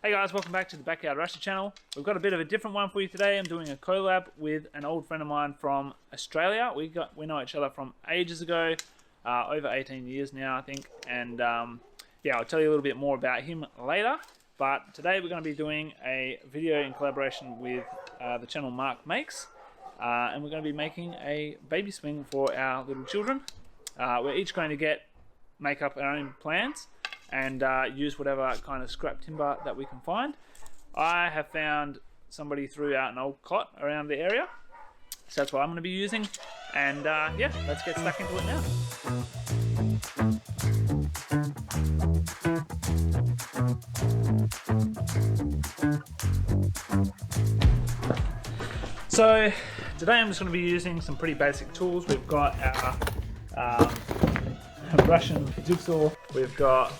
Hey guys, welcome back to the 𝗿𝗿𝗰𝘁𝘀𝗂𝗃 channel. We've got a bit of a different one for you today. I'm doing a collab with an old friend of mine from Australia. We know each other from ages ago, over 18 years now I think, and yeah, I'll tell you a little bit more about him later. But today we're going to be doing a video in collaboration with the channel Mark Makes, and we're going to be making a baby swing for our little children. We're each going to make up our own plans and use whatever kind of scrap timber that we can find. I have found somebody threw out an old cot around the area, so that's what I'm going to be using. And yeah, let's get stuck into it now. So today I'm just going to be using some pretty basic tools. We've got our Russian jigsaw, we've got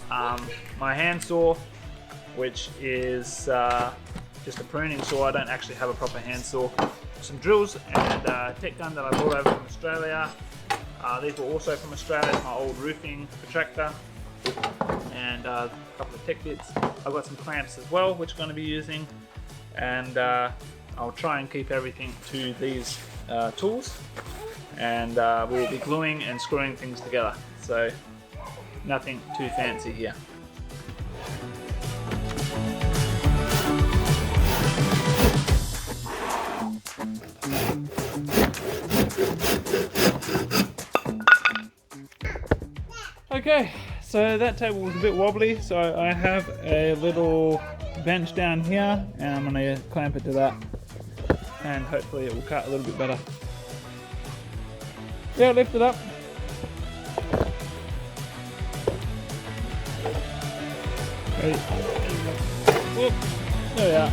my hand saw, which is just a pruning saw. I don't actually have a proper hand saw. Some drills and a tech gun that I brought over from Australia. These were also from Australia, my old roofing protractor, and a couple of tech bits. I've got some clamps as well, which I'm going to be using, and I'll try and keep everything to these tools, and we'll be gluing and screwing things together. So nothing too fancy here. Okay, so that table was a bit wobbly, so I have a little bench down here and I'm going to clamp it to that, and hopefully it will cut a little bit better. Yeah, lift it up. Ready? Whoop. There we are.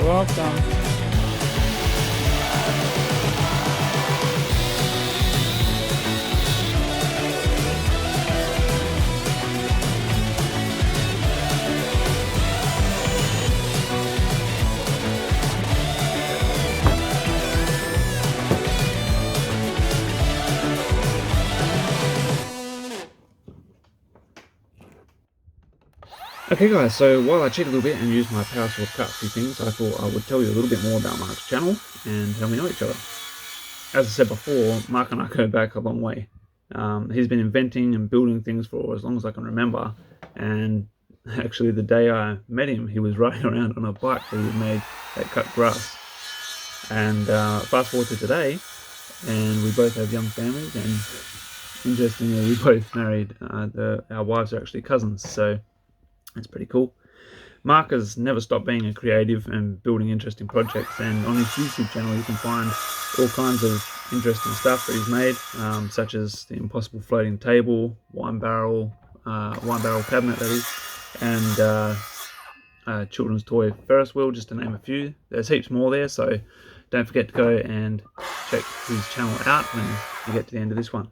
Welcome. Okay guys, so while I cheat a little bit and use my power saw to cut a few things, I thought I would tell you a little bit more about Mark's channel and how we know each other. As I said before, Mark and I go back a long way. He's been inventing and building things for as long as I can remember, and actually the day I met him, he was riding around on a bike that he had made that cut grass. And fast forward to today, and we both have young families, and interestingly we both married, our wives are actually cousins, so that's pretty cool. Mark has never stopped being a creative and building interesting projects, and on his YouTube channel you can find all kinds of interesting stuff that he's made, such as the impossible floating table, wine barrel cabinet that is, and children's toy Ferris wheel, just to name a few. There's heaps more there, so don't forget to go and check his channel out when you get to the end of this one.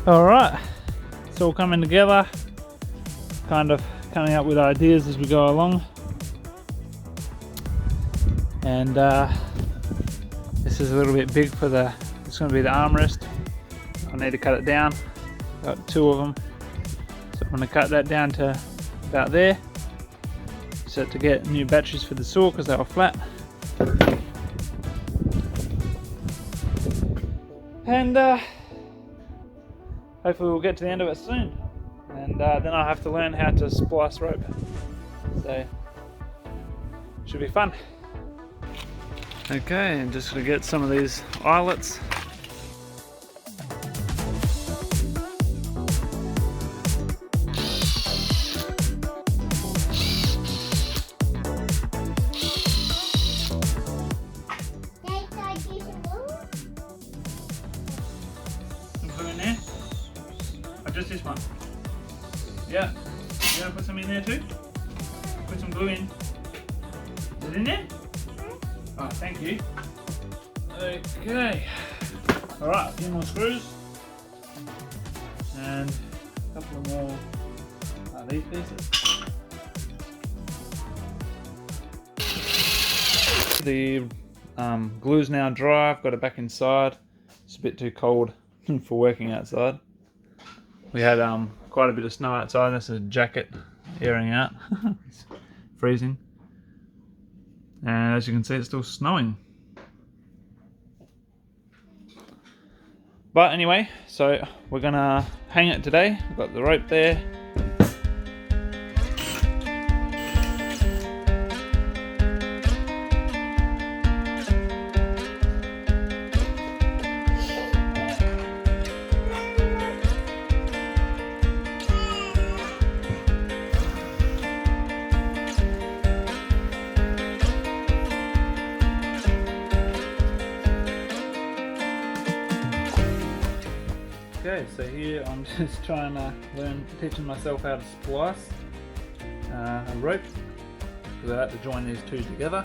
Alright, it's all coming together, kind of coming up with ideas as we go along. And this is a little bit big for it's going to be the armrest. I need to cut it down, got two of them. So I'm going to cut that down to about there, so to get new batteries for the saw because they were flat. And hopefully we'll get to the end of it soon, and then I'll have to learn how to splice rope, so should be fun. Okay, I'm just going to get some of these eyelets. Put in there. just this one? Yeah. You want to put some in there too? Put some glue in. Is it in there? Oh, thank you. Okay. Alright, a few more screws. And a couple more these pieces. The glue's now dry. I've got it back inside. It's a bit too cold for working outside. We had quite a bit of snow outside. That's a jacket airing out. It's freezing. And as you can see, it's still snowing. But anyway, so we're gonna hang it today. I've got the rope there. Okay, so here I'm just trying to teaching myself how to splice a rope, because I have to join these two together.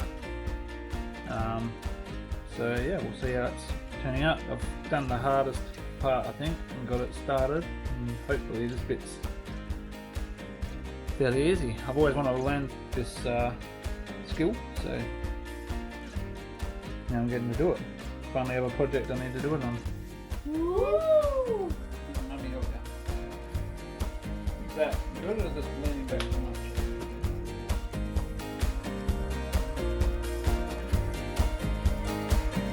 So yeah, we'll see how it's turning out. I've done the hardest part, I think, and got it started, and hopefully this bit's fairly easy. I've always wanted to learn this skill, so now I'm getting to do it. Finally have a project I need to do it on. Woo! Let me help you. Is that good, or is it leaning back too much?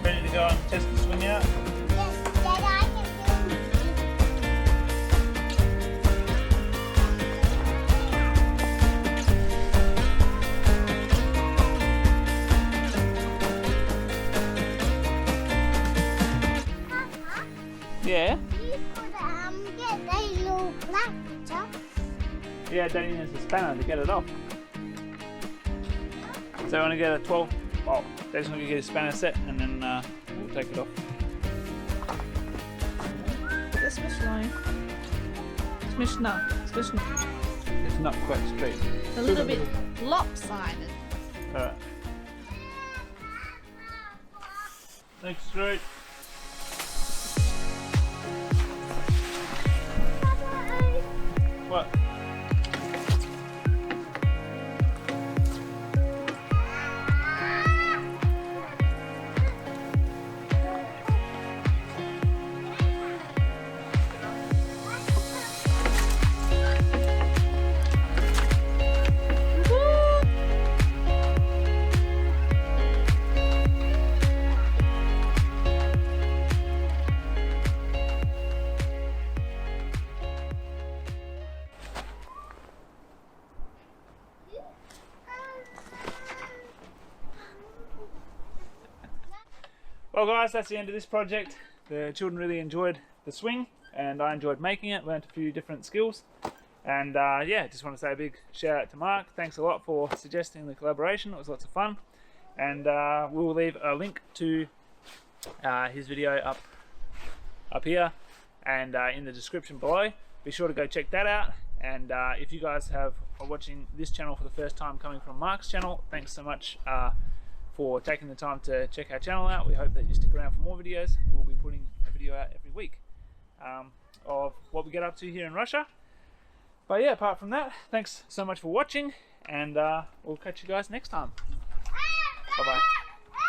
Ready to go and test the swing out? Yes, Dad, I can do Yeah. You could get a little black top. Yeah, Daddy needs a spanner to get it off. So I want to get a 12. Oh, Daddy's going to get a spanner set, and then we'll take it off. Das Mischlein. It's not quite straight. A little bit lopsided. Alright. Next straight. What? Well guys, that's the end of this project. The children really enjoyed the swing, and I enjoyed making it, learnt a few different skills. And yeah, just want to say a big shout out to Mark. Thanks a lot for suggesting the collaboration. It was lots of fun. And we'll leave a link to his video up here and in the description below. Be sure to go check that out. And if you guys are watching this channel for the first time coming from Mark's channel, thanks so much for taking the time to check our channel out. We hope that you stick around for more videos. We'll be putting a video out every week of what we get up to here in Russia. But yeah, apart from that, thanks so much for watching, and we'll catch you guys next time. Bye bye.